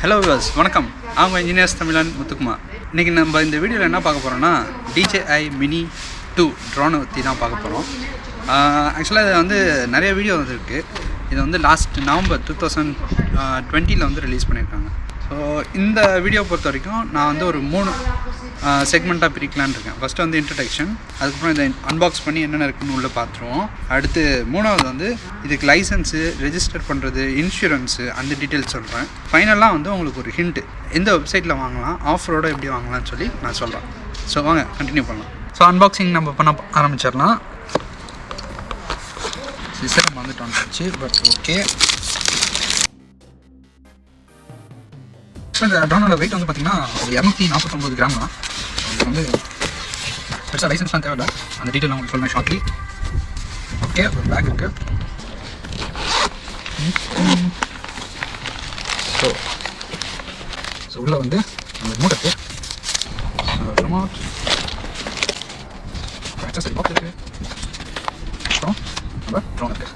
Hello viewers, வணக்கம். அவங்க engineers தமிழன் முத்துக்குமார். இன்றைக்கி நம்ம இந்த வீடியோவில் என்ன பார்க்க போகிறோம்னா DJI Mini 2 ட்ரோனை பற்றி தான் பார்க்க போகிறோம். ஆக்சுவலாக இது வந்து நிறைய வீடியோ வந்துருக்கு. இது வந்து லாஸ்ட் நவம்பர் 2020 ரிலீஸ் பண்ணியிருக்காங்க. ஸோ இந்த வீடியோ பொறுத்த வரைக்கும் நான் வந்து ஒரு 3 செக்மெண்ட்டாக பிரிக்கலான்னு இருக்கேன். ஃபஸ்ட்டு வந்து இன்ட்ரடக்ஷன், அதுக்கப்புறம் இதை அன்பாக்ஸ் பண்ணி என்னென்ன இருக்குன்னு உள்ளே பார்த்துருவோம். அடுத்து 3வது வந்து இதுக்கு லைசன்ஸு, ரெஜிஸ்டர் பண்ணுறது, இன்சூரன்ஸு, அந்த டீட்டெயில்ஸ் சொல்கிறேன். ஃபைனலாக வந்து உங்களுக்கு ஒரு ஹிண்ட்டு, எந்த வெப்சைட்டில் வாங்கலாம், ஆஃபரோடு எப்படி வாங்கலாம்னு சொல்லி நான் சொல்கிறேன். ஸோ வாங்க கண்டினியூ பண்ணலாம். ஸோ அன்பாக்சிங் நம்ம பண்ண ஆரம்பிச்சிடலாம். சிஸ்டம் வந்துட்டு வந்துச்சு, பட் ஓகே. இந்த ட்ரோனோட வெயிட் வந்து பார்த்திங்கன்னா ஒரு 249 கிராம் தான். இது வந்து பெருசாக லைசன்ஸ்லாம் தேவையில்லை, அந்த டீட்டெயில் நான் உங்களுக்கு சொல்லுவேன் ஷார்ட்லி. ஓகே, ஒரு பேக் இருக்குது. ஸோ உள்ளே வந்து அந்த ரிமோட் இருக்குது. ரிமோட் ஆக்சஸரி பாக்ஸ் இருக்குது. அப்புறம் நம்ம ட்ரோன் இருக்குது.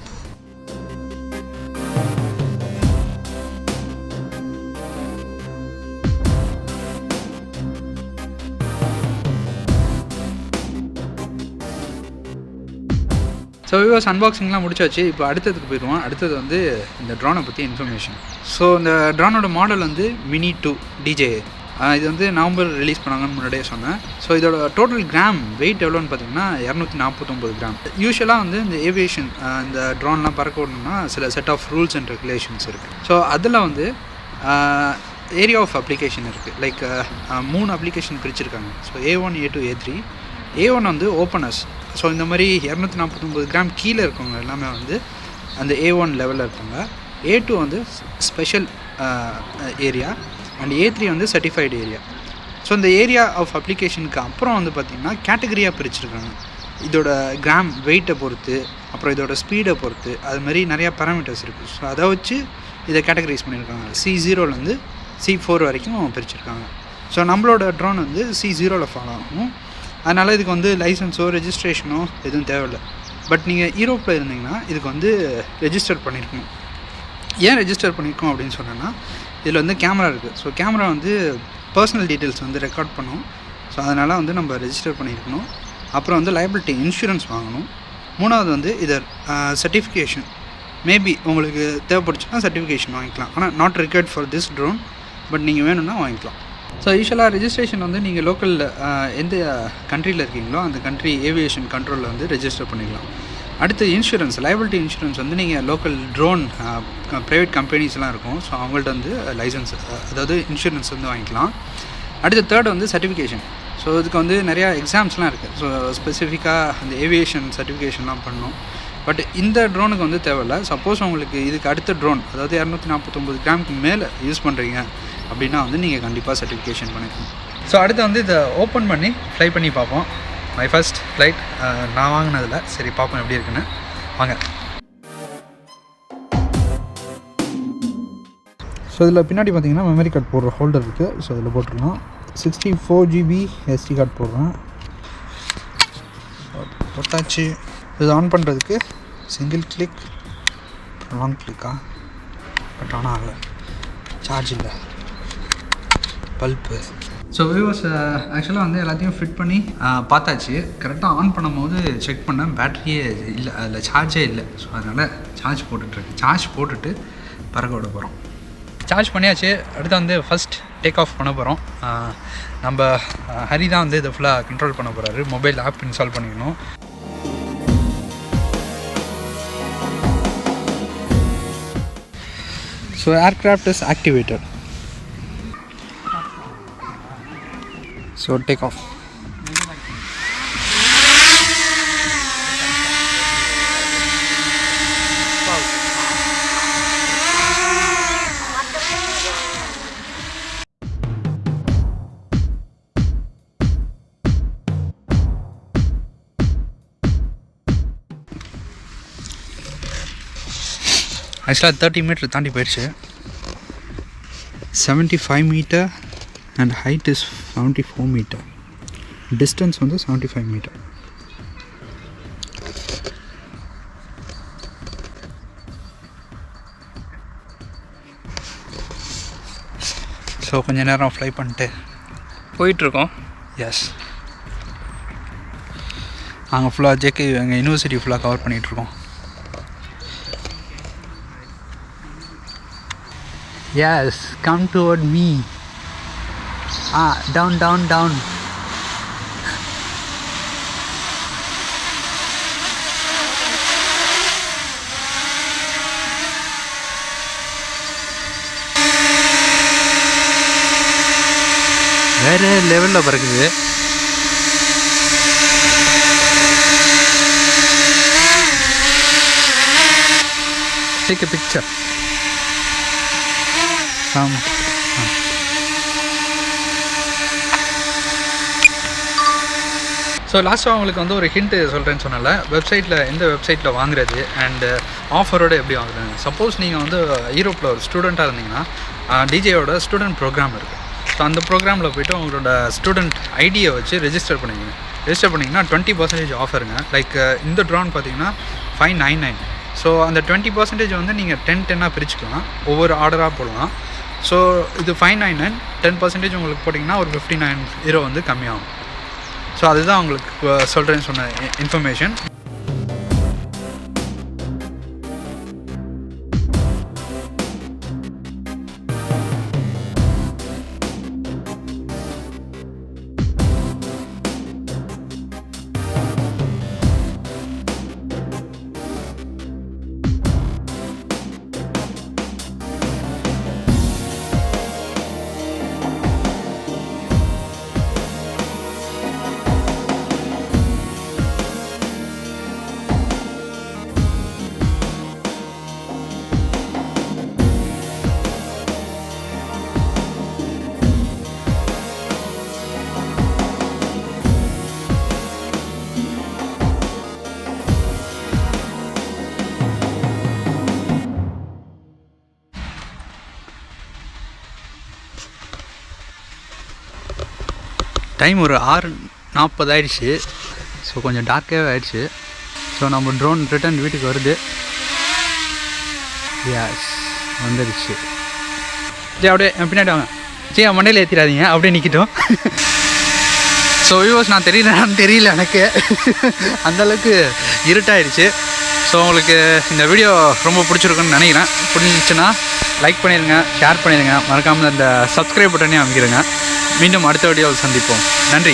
ஸோ வியூவர்ஸ், அன்பாக்சிங்லாம் முடிச்சாச்சு. இப்போ அடுத்ததுக்கு போயிடுவோம். அடுத்தது வந்து இந்த ட்ரோனை பற்றி இன்ஃபர்மேஷன். ஸோ இந்த ட்ரோனோட மாடல் வந்து Mini 2 DJI. இது வந்து நவம்பர் ரிலீஸ் பண்ணாங்கன்னு முன்னாடியே சொன்னேன். ஸோ இதோட டோட்டல் கிராம் வெயிட் எவ்வளோன்னு பார்த்தீங்கன்னா 249 கிராம். யூஸ்வலாக வந்து இந்த ஏவியேஷன், இந்த ட்ரோன்லாம் பறக்க விடணும்னா சில set of rules and regulations இருக்குது. ஸோ அதில் வந்து ஏரியா ஆஃப் அப்ளிகேஷன் இருக்குது. லைக் 3 அப்ளிகேஷன் பிரிச்சுருக்காங்க. So A1, A2, A3. A1 வந்து ஓப்பனர்ஸ். ஸோ இந்த மாதிரி 249 கிராம் கீழே இருக்கவங்க எல்லாமே வந்து அந்த A1 லெவலில் இருப்பாங்க. A2 வந்து ஸ்பெஷல் ஏரியா அண்ட் A3 வந்து சர்டிஃபைடு ஏரியா. ஸோ இந்த ஏரியா ஆஃப் அப்ளிகேஷனுக்கு அப்புறம் வந்து பார்த்திங்கன்னா கேட்டகரியாக பிரிச்சுருக்காங்க. இதோட கிராம் வெயிட்டை பொறுத்து, அப்புறம் இதோட ஸ்பீடை பொறுத்து, அது மாதிரி நிறையா பேராமீட்டர்ஸ் இருக்குது. ஸோ அதை வச்சு இதை கேட்டகரைஸ் பண்ணியிருக்காங்க. C0லேருந்து C4 வரைக்கும் பிரிச்சுருக்காங்க. ஸோ நம்மளோட ட்ரோன் வந்து C0ல் ஃபாலோ ஆகும். அதனால் இதுக்கு வந்து லைசன்ஸோ ரெஜிஸ்ட்ரேஷனோ எதுவும் தேவையில்லை. பட் நீங்கள் யூரோப்பில் இருந்தீங்கன்னா இதுக்கு வந்து ரெஜிஸ்டர் பண்ணியிருக்கணும். ஏன் ரெஜிஸ்டர் பண்ணியிருக்கோம் அப்படின்னு சொன்னேன்னா, இதில் வந்து கேமரா இருக்குது. ஸோ கேமரா வந்து பர்சனல் டீட்டெயில்ஸ் வந்து ரெக்கார்ட் பண்ணும். ஸோ அதனால் வந்து நம்ம ரெஜிஸ்டர் பண்ணியிருக்கணும். அப்புறம் வந்து லைபிலிட்டி இன்சூரன்ஸ் வாங்கணும். 3வது வந்து இதை சர்டிஃபிகேஷன், மேபி உங்களுக்கு தேவைப்படுச்சுன்னா சர்டிஃபிகேஷன் வாங்கிக்கலாம். ஆனால் not required for this drone, but நீங்கள் வேணும்னா வாங்கிக்கலாம். ஸோ யூஸ்வலாக ரெஜிஸ்ட்ரேஷன் வந்து நீங்கள் லோக்கலில் எந்த கண்ட்ரியில் இருக்கீங்களோ அந்த கண்ட்ரி ஏவியேஷன் கண்ட்ரோலில் வந்து ரெஜிஸ்டர் பண்ணிக்கலாம். அடுத்து இன்சூரன்ஸ், லைபிலிட்டி இன்சூரன்ஸ் வந்து நீங்கள் லோக்கல் ட்ரோன் ப்ரைவேட் கம்பெனிஸ்லாம் இருக்கும். ஸோ அவங்கள்ட்ட வந்து லைசன்ஸ், அதாவது இன்சூரன்ஸ் வந்து வாங்கிக்கலாம். அடுத்து தேர்ட் வந்து சர்டிஃபிகேஷன். ஸோ இதுக்கு வந்து நிறையா எக்ஸாம்ஸ்லாம் இருக்குது. ஸோ ஸ்பெசிஃபிக்காக அந்த ஏவியேஷன் சர்டிஃபிகேஷன்லாம் பண்ணணும். பட் இந்த ட்ரோனுக்கு வந்து தேவையில்லை. சப்போஸ் உங்களுக்கு இதுக்கு அடுத்த ட்ரோன், அதாவது 249 கிராமுக்கு மேலே யூஸ் பண்ணுறீங்க அப்படின்னா வந்து நீங்கள் கண்டிப்பாக சர்டிஃபிகேஷன் பண்ணிக்கணும். ஸோ அடுத்து வந்து இதை ஓப்பன் பண்ணி ஃப்ளை பண்ணி பார்ப்போம். மை ஃபர்ஸ்ட் ஃப்ளைட் நான் வாங்கினதில்ல. சரி பார்ப்போம் எப்படி இருக்குன்னு. வாங்க. ஸோ இதில் பின்னாடி பார்த்தீங்கன்னா மெமரி கார்டு போடுற ஹோல்டர் இருக்குது. ஸோ இதில் போட்டுருலாம். 64 GB SD கார்டு போடுறேன். போட்டாச்சு. இது ஆன் பண்ணுறதுக்கு சிங்கிள் கிளிக், லாங் கிளிக்கா, பட் ஆனால் ஆகலை, சார்ஜ் இல்லை, பல்ப்பு. ஸோ வியூவர்ஸ், ஆக்சுவலாக வந்து எல்லாத்தையும் ஃபிட் பண்ணி பார்த்தாச்சு. கரெக்டாக ஆன் பண்ணும்போது செக் பண்ணேன், பேட்டரியே இல்லை, அதில் சார்ஜே இல்லை. ஸோ அதனால் சார்ஜ் போட்டுட்ருக்கு. சார்ஜ் போட்டுட்டு பறக்க விட போகிறோம். சார்ஜ் பண்ணியாச்சு. அடுத்து வந்து ஃபஸ்ட் டேக் ஆஃப் பண்ண போகிறோம். நம்ம ஹரி தான் வந்து இதை ஃபுல்லாக கண்ட்ரோல் பண்ண போகிறாரு. மொபைல் ஆப் இன்ஸ்டால் பண்ணிக்கணும். So aircraft is activated. So take off. ஆக்சுவலாக 30 மீட்டர் தாண்டி போயிடுச்சு. 75 metre and height is 74 metre. Distance வந்து 75 மீட்டர். ஸோ கொஞ்சம் நேரம் ஃப்ளை பண்ணிட்டு போயிட்டுருக்கோம். எஸ், நாங்கள் ஃபுல்லாக ஜேகே எங்கள் யூனிவர்சிட்டி ஃபுல்லாக கவர் பண்ணிகிட்ருக்கோம். Yes, come toward me. Down down down. வேறு லெவலில் பறக்குது. Take a picture. ஸோ லாஸ்ட்டாக உங்களுக்கு வந்து ஒரு ஹிண்ட்டு சொல்கிறேன்னு சொன்னால, வெப்சைட்டில் எந்த வெப்சைட்டில் வாங்குறது அண்டு ஆஃபரோடு எப்படி வாங்குறது. சப்போஸ் நீங்கள் வந்து யூரோப்பில் ஒரு ஸ்டூடெண்ட்டாக இருந்தீங்கன்னா டிஜேயோட ஸ்டூடெண்ட் ப்ரோக்ராம் இருக்குது. ஸோ அந்த ப்ரோக்ராமில் போய்ட்டு உங்களோட ஸ்டூடெண்ட் ஐடியை வச்சு ரெஜிஸ்டர் பண்ணிங்கன்னா 20% ஆஃபருங்க. லைக் இந்த ட்ரான் பார்த்தீங்கன்னா 599. ஸோ அந்த 20% வந்து நீங்கள் 10-10 பிரிச்சுக்கலாம், ஒவ்வொரு ஆர்டராக போடலாம். ஸோ இது 599, 10% உங்களுக்கு போட்டிங்கன்னா ஒரு 59 euro வந்து கம்மியாகும். ஸோ அதுதான் உங்களுக்கு சொல்கிறேன்னு சொன்ன இன்ஃபர்மேஷன். டைம் ஒரு 6:40 ஆயிடுச்சு. ஸோ கொஞ்சம் டார்க்காகவே ஆயிடுச்சு. ஸோ நம்ம ட்ரோன் ரிட்டர்ன் வீட்டுக்கு வருது. எஸ், வந்துடுச்சு. ஜி அப்படியே பின்னாடி வாங்க. ஜி மண்டையில் ஏற்றிடாதீங்க, அப்படியே நிற்கிட்டோம். ஸோ வியூவர்ஸ், நான் தெரியல எனக்கு அந்தளவுக்கு இருட்டாயிடுச்சு. ஸோ உங்களுக்கு இந்த வீடியோ ரொம்ப பிடிச்சிருக்குன்னு நினைக்கிறேன். பிடிச்சிச்சுன்னா லைக் பண்ணிடுங்க, ஷேர் பண்ணிடுங்க, மறக்காமல் அந்த சப்ஸ்கிரைப் பட்டனையும் அமைக்கிடுங்க. மீண்டும் அடுத்த வீடியோவில் சந்திப்போம். நன்றி.